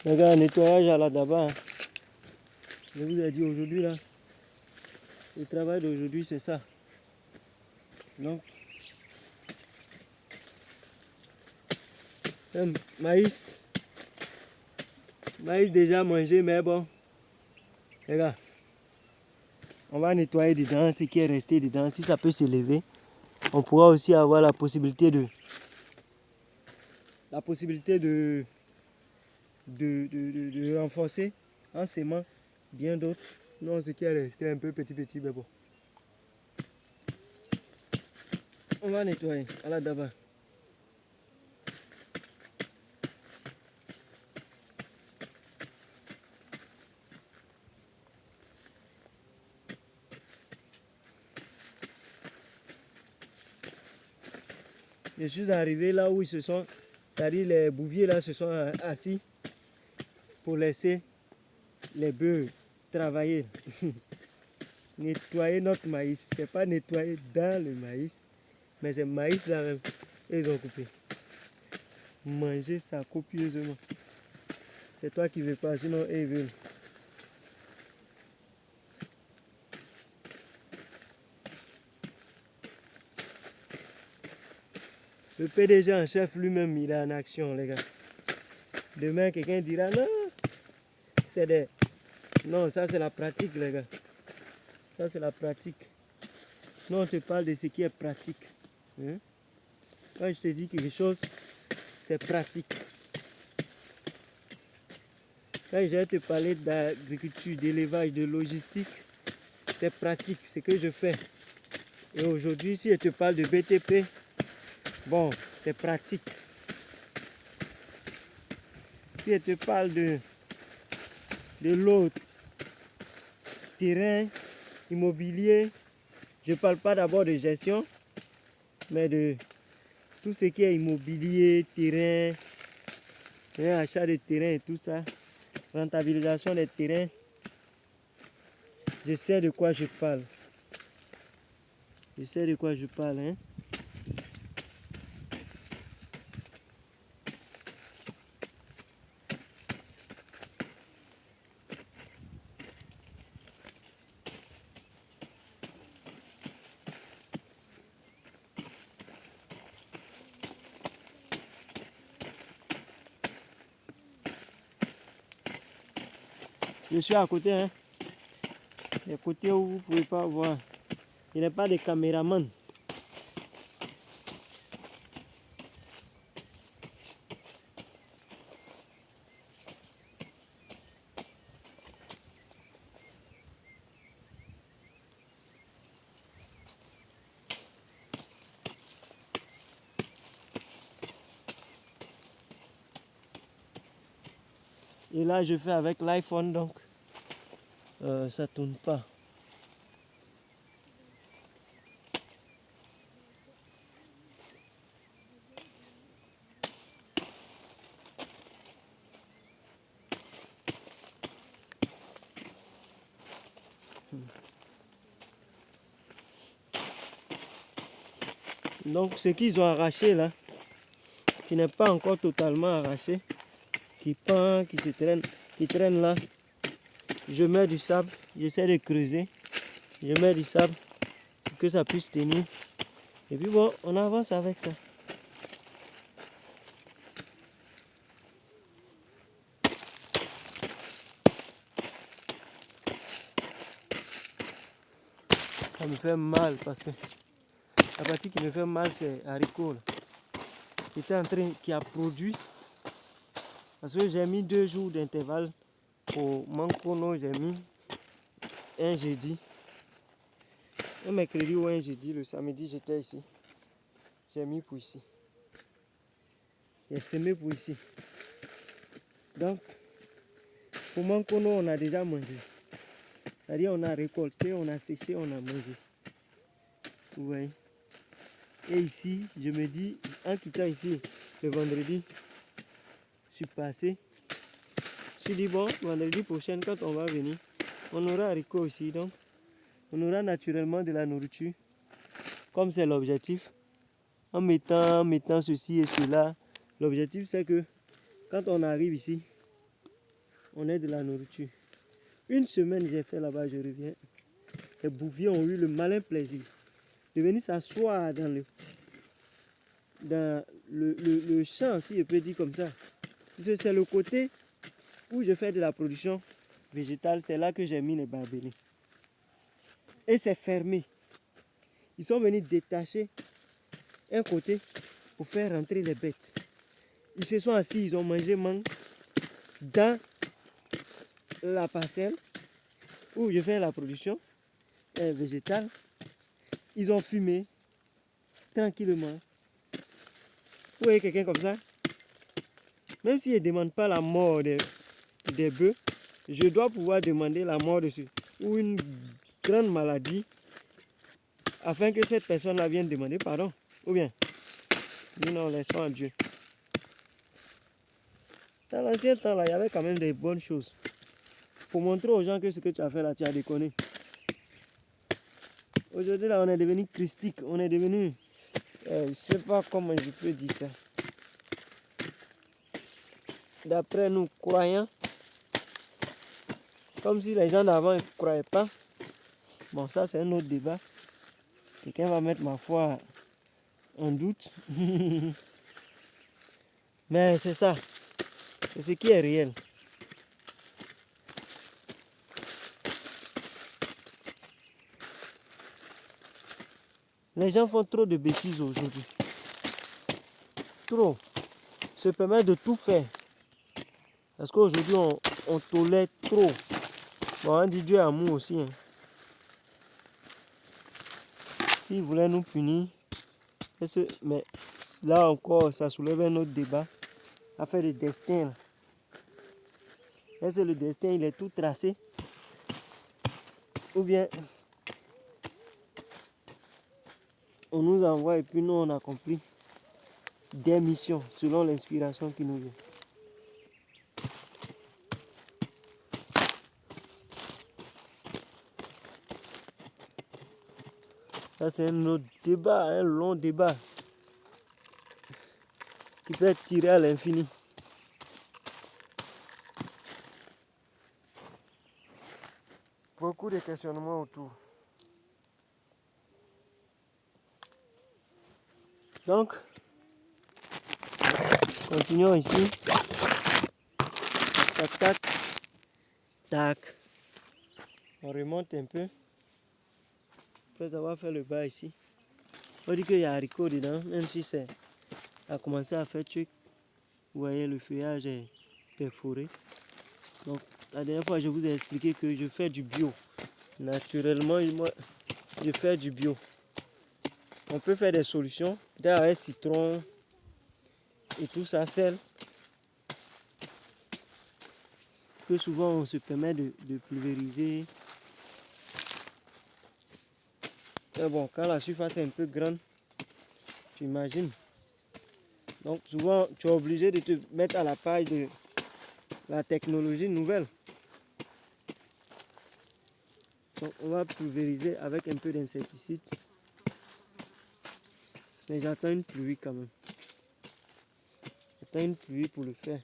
Regarde, nettoyage à la d'abord. Je vous ai dit aujourd'hui là, le travail d'aujourd'hui c'est ça. Donc, maïs déjà mangé, mais bon, regarde, on va nettoyer dedans ce qui est resté dedans. Si ça peut s'élever, on pourra aussi avoir la possibilité de renforcer en sémant bien d'autres. Non, ce qui est resté un peu petit, mais bon. On va nettoyer à la d'abord. Je suis arrivé là où ils se sont, c'est-à-dire les bouviers là se sont assis pour laisser les bœufs travailler. Nettoyer notre maïs, c'est pas nettoyer dans le maïs, mais c'est maïs là même. Et ils ont coupé. Manger ça copieusement. C'est toi qui veux pas, sinon ils veulent. Le PDG en chef lui-même, il est en action, les gars. Demain, quelqu'un dira non, c'est des... Non, ça c'est la pratique, les gars. Ça c'est la pratique. Non, on te parle de ce qui est pratique. Hein? Quand je te dis quelque chose, c'est pratique. Quand je vais te parler d'agriculture, d'élevage, de logistique, c'est pratique, ce que je fais. Et aujourd'hui, si je te parle de BTP, bon, c'est pratique. Si je te parle de l'autre, terrain, immobilier, je ne parle pas d'abord de gestion, mais de tout ce qui est immobilier, terrain, achat de terrain et tout ça, rentabilisation des terrains. Je sais de quoi je parle. Je sais de quoi je parle, hein. Je suis à côté, hein. Les côtés où vous ne pouvez pas voir. Il n'y a pas de caméraman. Et là, je fais avec l'iPhone, donc ça tourne pas. Donc, ce qu'ils ont arraché là, qui n'est pas encore totalement arraché, qui pend, qui traîne là, je mets du sable, j'essaie de creuser, je mets du sable pour que ça puisse tenir. Et puis bon, on avance avec ça. Ça me fait mal parce que la partie qui me fait mal, c'est haricot. J'étais en train, qui a produit, parce que j'ai mis 2 jours d'intervalle au Mankono, j'ai mis un jeudi, un mercredi ou un jeudi, le samedi j'étais ici, j'ai mis pour ici, j'ai semé pour ici. Donc, pour Mankono, on a déjà mangé, c'est-à-dire on a récolté, on a séché, on a mangé. Vous voyez. Et ici, je me dis, en quittant ici le vendredi, je suis passé. Je me suis dit, bon, vendredi prochain, quand on va venir, on aura haricots ici. Donc, on aura naturellement de la nourriture, comme c'est l'objectif. En mettant ceci et cela, l'objectif c'est que quand on arrive ici, on est de la nourriture. Une semaine, j'ai fait là-bas, je reviens. Les bouviers ont eu le malin plaisir de venir s'asseoir dans le champ, si je peux dire comme ça. Parce que c'est le côté où je fais de la production végétale, c'est là que j'ai mis les barbelés. Et c'est fermé. Ils sont venus détacher un côté pour faire rentrer les bêtes. Ils se sont assis, ils ont mangé mangue dans la parcelle où je fais la production végétale. Ils ont fumé tranquillement. Vous voyez quelqu'un comme ça? Même si je ne demande pas la mort des bœufs, je dois pouvoir demander la mort de ceux ou une grande maladie afin que cette personne-là vienne demander pardon. Ou bien, nous non, laissons à Dieu. Dans l'ancien temps, là, il y avait quand même des bonnes choses. Pour montrer aux gens que ce que tu as fait là, tu as déconné. Aujourd'hui, là, on est devenu christique. On est devenu... je ne sais pas comment je peux dire ça. D'après nous, croyants, comme si les gens d'avant ne croyaient pas. Bon, ça, c'est un autre débat. Quelqu'un va mettre ma foi en doute. Mais c'est ça. C'est ce qui est réel. Les gens font trop de bêtises aujourd'hui. Trop. Se permettent de tout faire. Parce qu'aujourd'hui, on tolère trop. Bon, on dit Dieu est amour aussi. Hein. S'il voulait nous punir, mais là encore, ça soulève un autre débat. Affaire de destin. Là. Est-ce que le destin, il est tout tracé? Ou bien, on nous envoie et puis nous, on accomplit des missions selon l'inspiration qui nous vient. Ça, c'est un autre débat, un long débat qui peut être tiré à l'infini. Beaucoup de questionnements autour. Donc, continuons ici. Tac, tac, tac. On remonte un peu. Après avoir fait le bas ici. On dit qu'il y a haricots dedans, même si c'est a commencé à faire truc. Vous voyez, le feuillage est perforé. Donc, la dernière fois, je vous ai expliqué que je fais du bio. Naturellement, moi, je fais du bio. On peut faire des solutions, peut-être avec citron et tout ça, sel. Que souvent, on se permet de pulvériser. Mais bon, quand la surface est un peu grande, tu imagines. Donc, souvent, tu es obligé de te mettre à la page de la technologie nouvelle. Donc, on va pulvériser avec un peu d'insecticide. Mais j'attends une pluie quand même. J'attends une pluie pour le faire.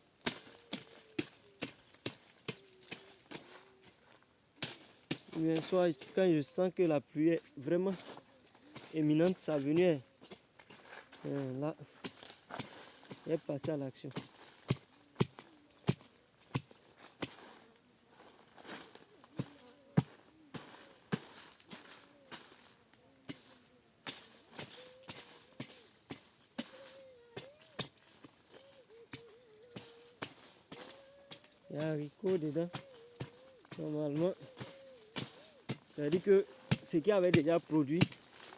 Bien soit quand je sens que la pluie est vraiment éminente, sa venue est là, elle est passée à l'action. Il y a un haricot dedans. Normalement, ça veut dire que ce qui avait déjà produit,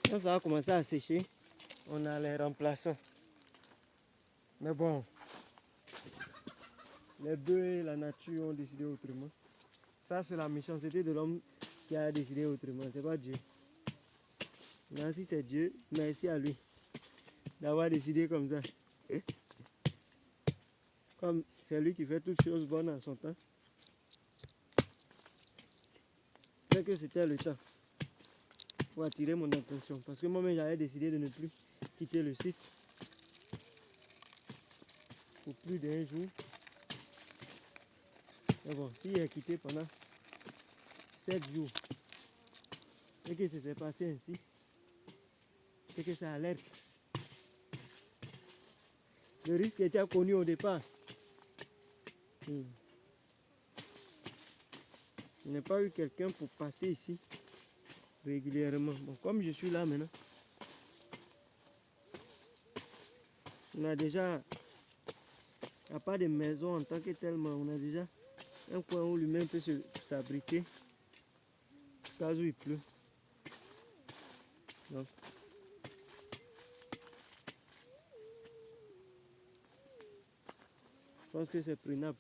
quand ça va commencer à sécher, on a les remplaçants. Mais bon, les bœufs et la nature ont décidé autrement. Ça, c'est la méchanceté de l'homme qui a décidé autrement, c'est pas Dieu. Merci, c'est Dieu, merci à lui d'avoir décidé comme ça. Comme c'est lui qui fait toutes choses bonnes en son temps. C'est que c'était le temps pour attirer mon attention. Parce que moi-même, j'avais décidé de ne plus quitter le site pour plus d'un jour. Mais bon, s'il est quitté pendant 7 jours et que ça s'est passé ainsi, c'est que ça alerte. Le risque était connu au départ. Je n'ai pas eu quelqu'un pour passer ici régulièrement. Bon, comme je suis là maintenant, on a déjà, à part des maisons en tant que tellement, on a déjà un coin où lui-même peut s'abriter au cas où il pleut. Donc, je pense que c'est prenable.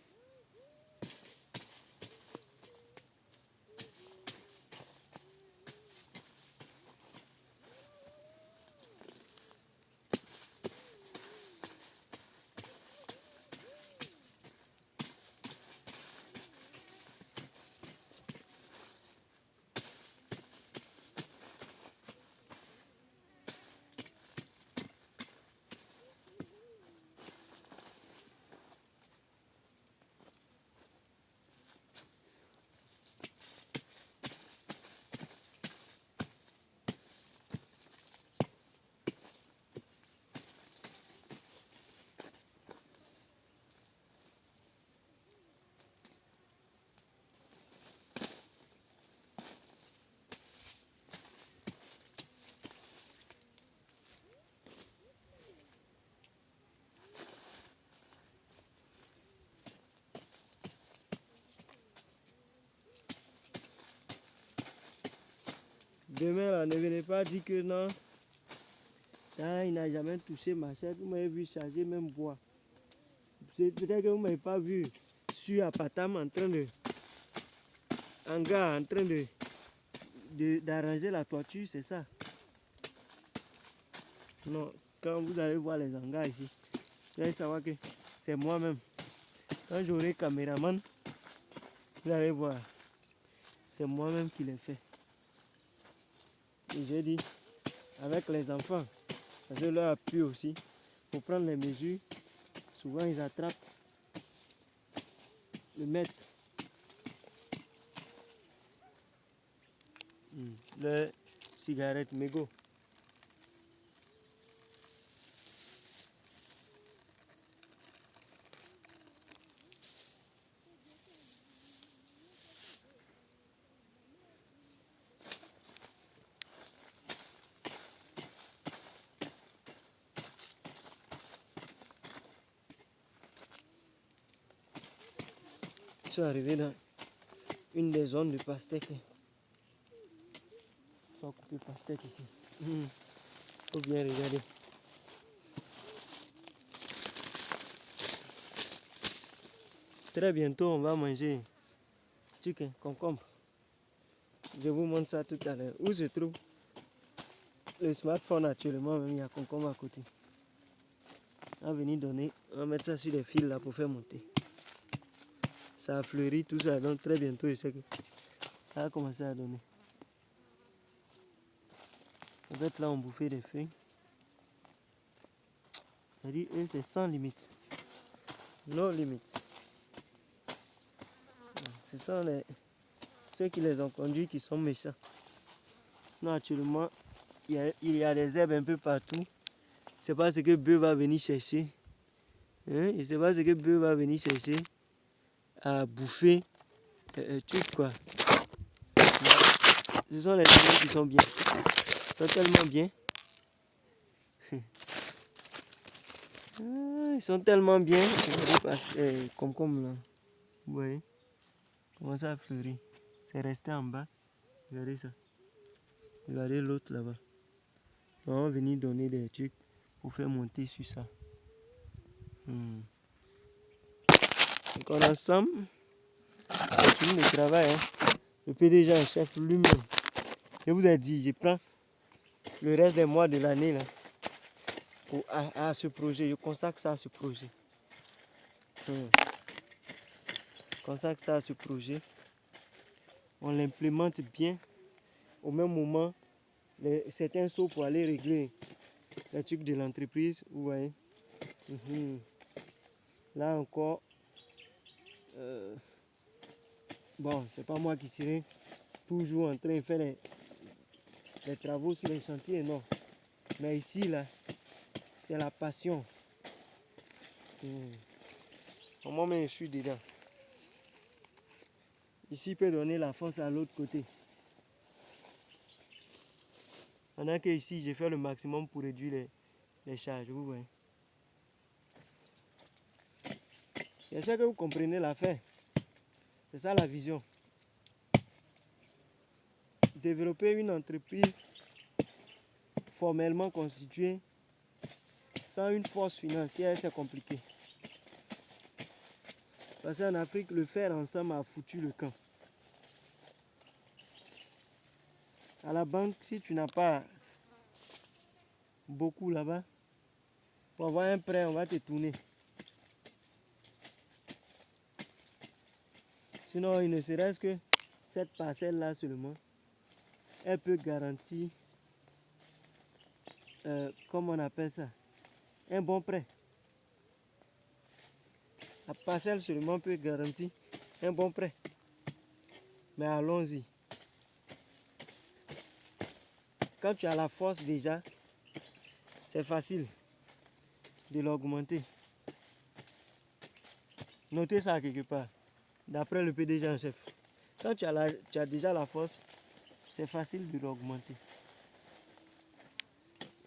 Demain, là, ne venez pas dire que non, ah, il n'a jamais touché ma chaise. Vous m'avez vu charger même bois. Peut-être que vous ne m'avez pas vu sur Apatam en train de, en gars, en train d'arranger la toiture, c'est ça. Non, quand vous allez voir les hangars ici, vous allez savoir que c'est moi-même. Quand j'aurai caméraman, vous allez voir, c'est moi-même qui l'ai fait. Et j'ai dit, avec les enfants, parce que leur appui aussi, pour prendre les mesures, souvent ils attrapent le maître. Le cigarette mégot. Je suis arrivé dans une des zones de pastèque. On va couper pastèque ici. Faut bien regarder. Très bientôt, on va manger chicken, concombre. Je vous montre ça tout à l'heure. Où se trouve le smartphone actuellement, même il y a concombre à côté. On va venir donner, on va mettre ça sur les fils là pour faire monter. Ça a fleuri, tout ça, donc très bientôt, je sais que ça va commencer à donner. En fait, là, on bouffait des feuilles. C'est-à-dire, eux, c'est sans limite. No limite. Ce sont ceux qui les ont conduits qui sont méchants. Non, actuellement, il y a des herbes un peu partout. C'est pas ce que Beu va venir chercher. Hein? Et c'est pas ce que Beu va venir chercher à bouffer. Tout quoi. Ce sont les animaux qui sont bien. Ils sont tellement bien. Ils sont tellement bien. Comme là. Vous voyez comment ça a fleuri. C'est resté en bas. Regardez ça. Regardez l'autre là-bas. On va venir donner des trucs pour faire monter sur ça. Donc on ensemble, on finit le travail. Hein. Le PDG en chef lui-même. Je vous ai dit, je prends le reste des mois de l'année là à ce projet. Je consacre ça à ce projet. Je consacre ça à ce projet. On l'implémente bien. Au même moment, certains sauts pour aller régler les trucs de l'entreprise. Vous voyez. Là encore, Bon, c'est pas moi qui serai toujours en train de faire les travaux sur les chantiers, non. Mais ici, là, c'est la passion. Moi-même, je suis dedans. Ici, peut donner la force à l'autre côté. Pendant que ici, j'ai fait le maximum pour réduire les charges, vous voyez. J'espère que vous comprenez la fin. C'est ça la vision. Développer une entreprise formellement constituée sans une force financière, c'est compliqué. Parce qu'en Afrique, le faire ensemble a foutu le camp. À la banque, si tu n'as pas beaucoup là-bas, pour avoir un prêt, on va te tourner. Sinon, il ne serait-ce que cette parcelle-là seulement, elle peut garantir, comment on appelle ça, un bon prêt. La parcelle seulement peut garantir un bon prêt. Mais allons-y. Quand tu as la force déjà, c'est facile de l'augmenter. Notez ça quelque part, d'après le PDG en chef. Quand tu as déjà la force, c'est facile de l'augmenter.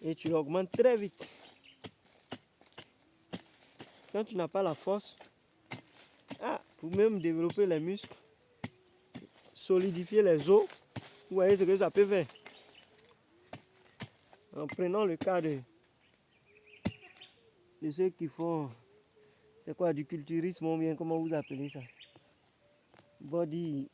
Et tu l'augmentes très vite. Quand tu n'as pas la force, pour même développer les muscles, solidifier les os, vous voyez ce que ça peut faire. En prenant le cas de ceux qui font, c'est quoi, du culturisme ou bien comment vous appelez ça? Bodybuilder.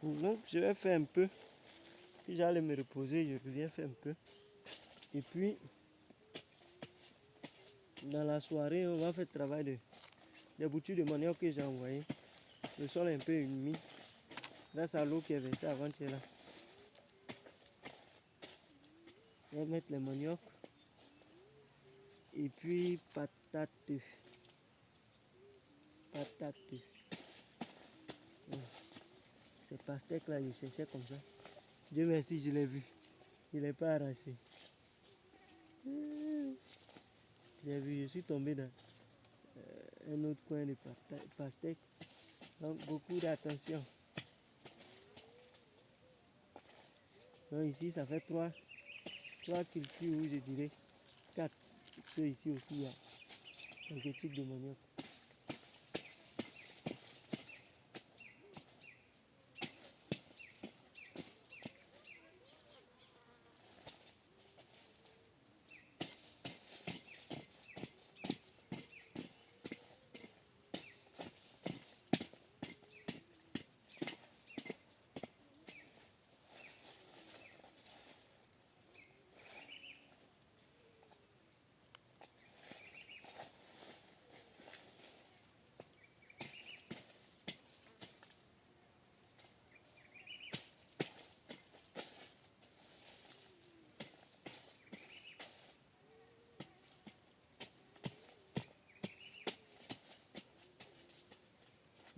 Donc je vais faire un peu, puis j'allais me reposer, je reviens faire un peu. Et puis, dans la soirée, on va faire le travail des boutures de manioc que j'ai envoyé. Le sol est un peu humide, grâce à l'eau qui est versée avant-hier là. Je vais mettre les manioc. Et puis, patate. Ces pastèques là, je cherchais comme ça. Dieu merci, je l'ai vu. Il n'est pas arraché. J'ai vu, je suis tombé dans un autre coin de pastèque. Donc, beaucoup d'attention. Donc, ici, ça fait trois cultures, je dirais 4. Ceux ici aussi, il y a quelques types de manioc.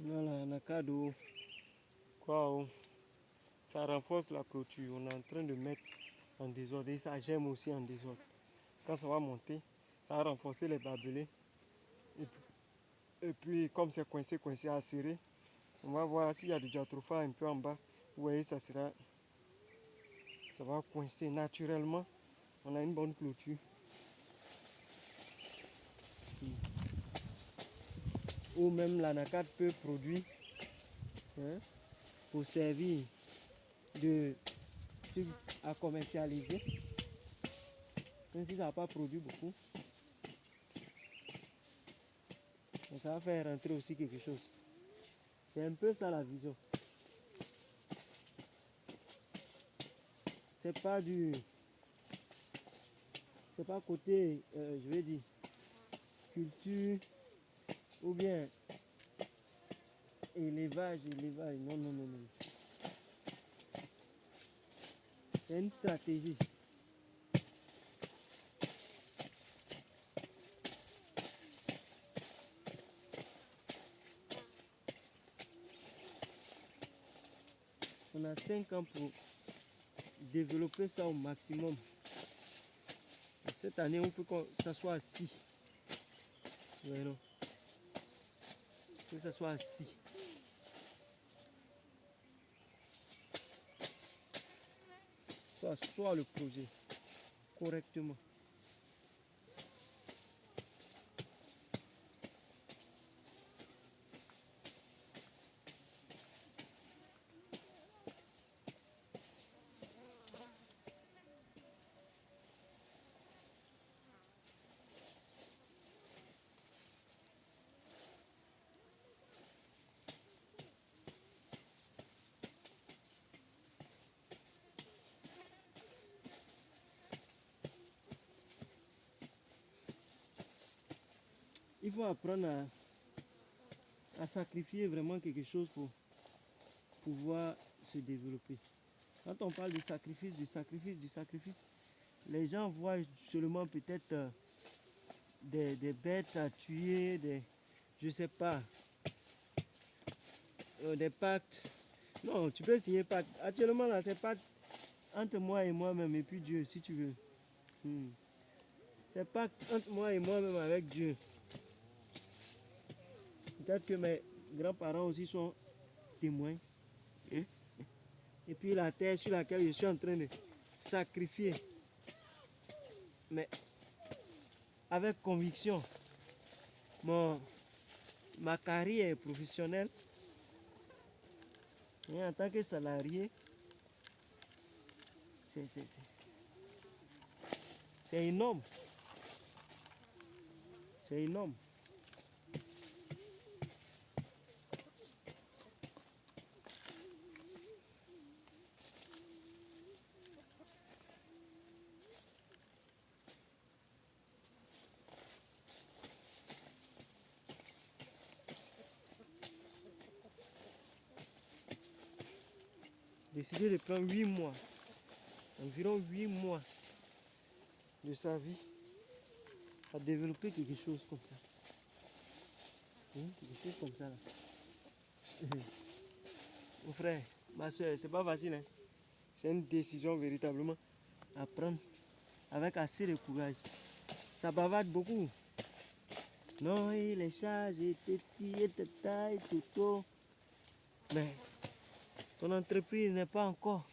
Voilà, on a cadeau. Quoi, ça renforce la clôture. On est en train de mettre en désordre et ça gemme aussi en désordre. Quand ça va monter, ça va renforcer les barbelés. Et puis comme c'est coincé, acéré, on va voir s'il y a du diatropha un peu en bas. Vous voyez, ça va coincer naturellement. On a une bonne clôture. ou même l'anacarde peut produire, hein, pour servir de truc à commercialiser. Même si ça n'a pas produit beaucoup, mais ça va faire rentrer aussi quelque chose. C'est un peu ça la vision. C'est pas du... C'est pas côté, je vais dire, culture ou bien élevage. Non, non, non, non. C'est une stratégie. On a 5 ans pour développer ça au maximum. Et cette année, on peut que ça soit assis. Voilà. Que ça soit assis. Soit le projet correctement. Il faut apprendre à sacrifier vraiment quelque chose pour pouvoir se développer. Quand on parle du sacrifice, les gens voient seulement peut-être des bêtes à tuer, je sais pas, des pactes. Non, tu peux signer pacte. Actuellement là, c'est pacte entre moi et moi-même et puis Dieu, si tu veux. C'est pacte entre moi et moi-même avec Dieu. Peut-être que mes grands-parents aussi sont témoins. Hein? Et puis la terre sur laquelle je suis en train de sacrifier, mais avec conviction, ma carrière professionnelle, et en tant que salarié, c'est énorme. C'est énorme. Décider de prendre 8 mois, environ 8 mois de sa vie à développer quelque chose comme ça. Quelque chose comme ça là. Mon frère, ma soeur, c'est pas facile. Hein? C'est une décision véritablement à prendre avec assez de courage. Ça bavarde beaucoup. Non, et les charges, et tata, et tout. Mais ton entreprise n'est pas encore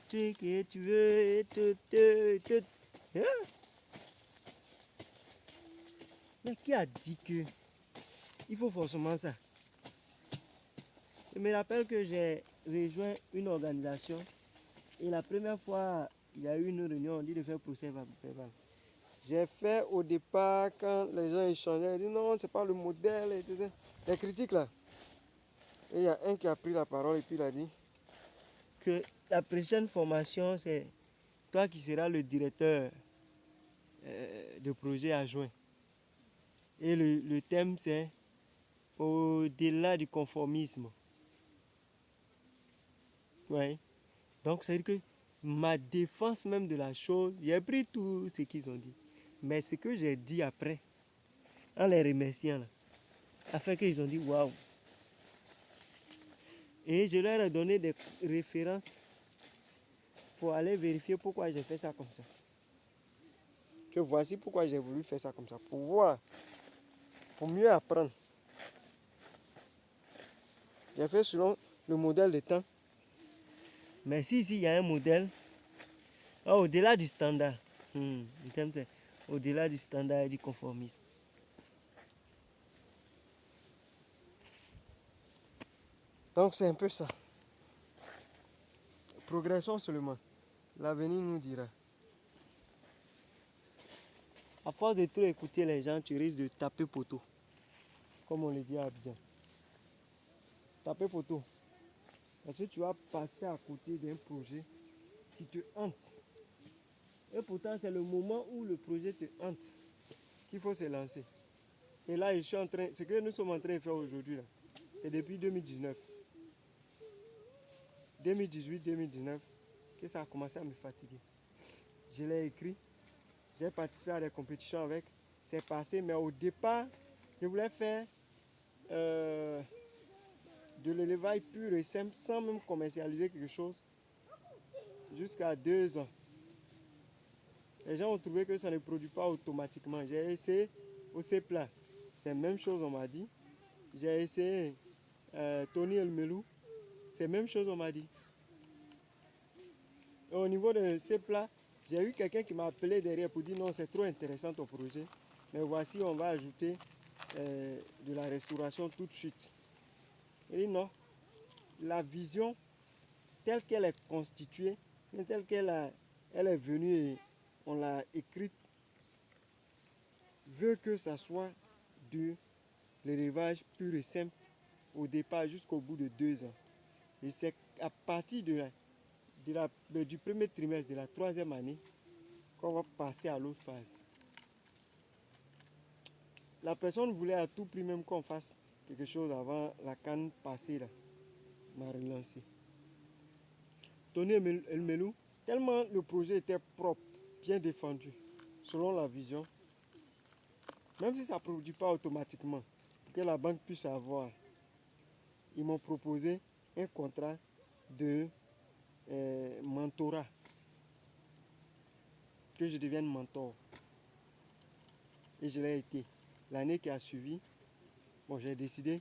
ce que tu veux, et tout. Hein? Mais qui a dit que il faut forcément ça? Je me rappelle que j'ai rejoint une organisation et la première fois, il y a eu une réunion, on dit de faire procès verbal. J'ai fait au départ, quand les gens échangeaient, ils disent non, c'est pas le modèle et tout ça. Les critiques là. Et il y a un qui a pris la parole et puis il a dit que la prochaine formation, c'est toi qui seras le directeur de projet adjoint. Et le thème, c'est au-delà du conformisme. Ouais. Donc, c'est-à-dire que ma défense même de la chose, j'ai pris tout ce qu'ils ont dit. Mais ce que j'ai dit après, en les remerciant, là, a fait qu'ils ont dit waouh. Et je leur ai donné des références pour aller vérifier pourquoi j'ai fait ça comme ça. Que voici pourquoi j'ai voulu faire ça comme ça. Pour voir, pour mieux apprendre. J'ai fait selon le modèle de temps. Mais si ici il y a un modèle, au-delà du standard, le thème c'est au-delà du standard et du conformisme. Donc c'est un peu ça. Progressons seulement. L'avenir nous dira. À force de trop écouter les gens, tu risques de taper poteau. Comme on le dit à Abidjan. Taper poteau. Parce que tu vas passer à côté d'un projet qui te hante. Et pourtant, c'est le moment où le projet te hante qu'il faut se lancer. Et là, je suis en train, ce que nous sommes en train de faire aujourd'hui, là, c'est depuis 2019. 2018-2019 que ça a commencé à me fatiguer. Je l'ai écrit, j'ai participé à des compétitions avec, c'est passé, mais au départ, je voulais faire de l'élevage pur et simple sans même commercialiser quelque chose jusqu'à 2 ans. Les gens ont trouvé que ça ne produit pas automatiquement. J'ai essayé au C-plat, c'est la même chose on m'a dit. J'ai essayé Tony Elmelou, c'est la même chose on m'a dit. Et au niveau de C-plat, j'ai eu quelqu'un qui m'a appelé derrière pour dire non, c'est trop intéressant ton projet, mais voici on va ajouter de la restauration tout de suite. Il dit non, la vision telle qu'elle est constituée, telle qu'elle elle est venue et on l'a écrite, veut que ça soit de l'élevage pur et simple au départ jusqu'au bout de 2 ans. Et c'est à partir du premier trimestre de la 3e année qu'on va passer à l'autre phase. La personne voulait à tout prix même qu'on fasse quelque chose avant la canne passée là, m'a relancé. Tony Elmelou, tellement le projet était propre, bien défendu, selon la vision, même si ça ne produit pas automatiquement, pour que la banque puisse avoir, ils m'ont proposé un contrat de mentorat, que je devienne mentor. Et je l'ai été. L'année qui a suivi, bon, j'ai décidé,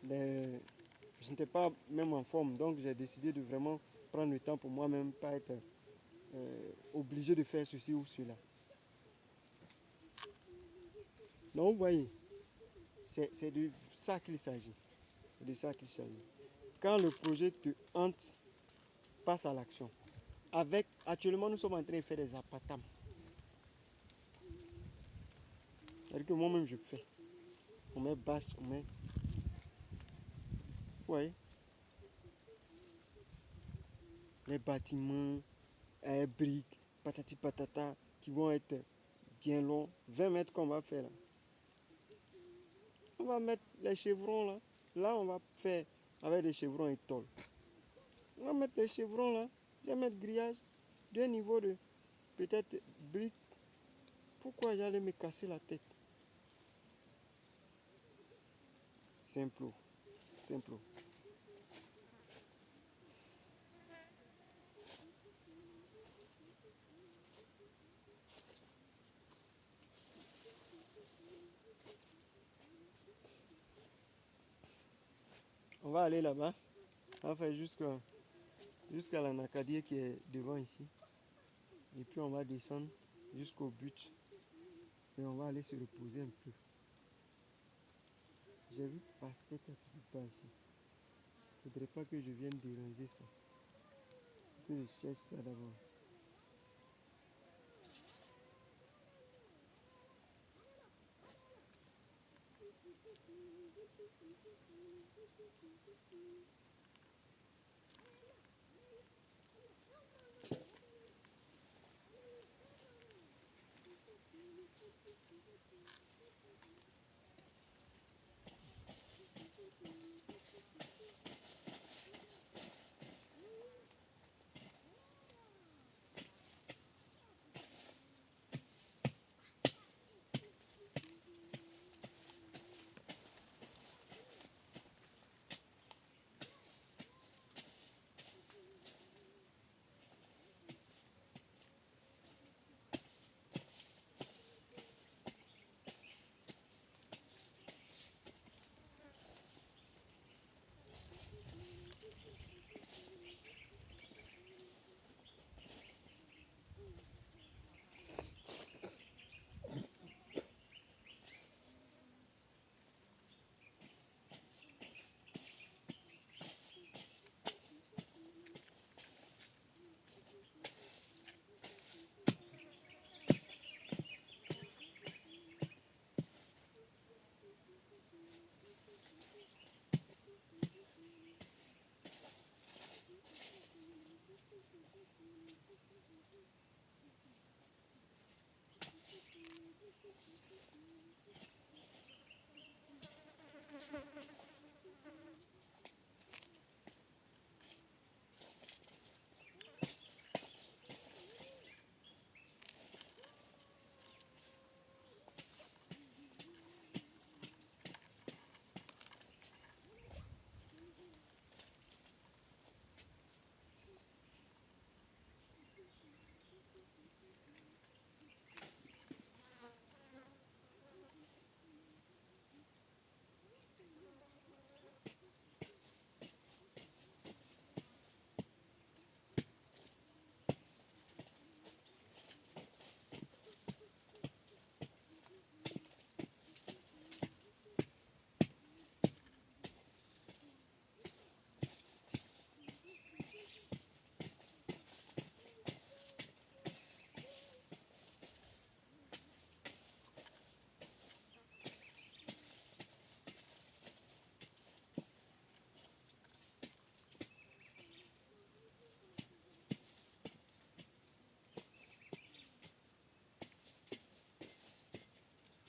je n'étais pas même en forme, donc j'ai décidé de vraiment prendre le temps pour moi-même, pas être obligé de faire ceci ou cela. Donc vous voyez, c'est de ça qu'il s'agit. C'est de ça qu'il s'agit. Quand le projet te hante, passe à l'action. Actuellement, nous sommes en train de faire des apatams. C'est-à-dire que moi-même je fais. On met bâche, on met. Vous voyez, les bâtiments, les briques, patati patata, qui vont être bien longs. 20 mètres qu'on va faire là. On va mettre les chevrons là. Là, on va faire avec des chevrons et tôle. On va mettre les chevrons là. 2 mètres grillage. 2 niveaux de peut-être briques. Pourquoi j'allais me casser la tête? Simple. Simple. On va aller là-bas. On va faire jusqu'à la Nacadier qui est devant ici. Et puis on va descendre jusqu'au but. Et on va aller se reposer un peu. J'ai vu passer quelque part ici. Il ne faudrait pas que je vienne déranger ça. Que je cherche ça d'abord.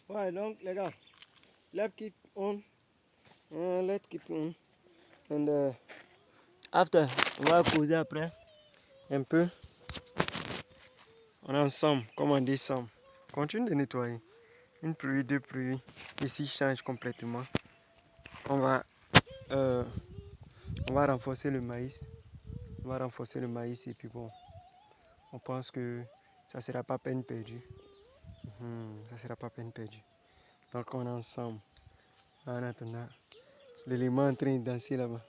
Ouais, donc les gars, let's keep on. Let's keep on. And after, on va causer après un peu. On est ensemble, comme on dit ensemble. Continue de nettoyer. Une pluie, deux pluies. Ici change complètement. On va renforcer le maïs. On va renforcer le maïs et puis bon, on pense que ça ne sera pas peine perdue. Ça sera pas peine perdue. Donc on est ensemble. En attendant, l'élément est en train de danser là-bas.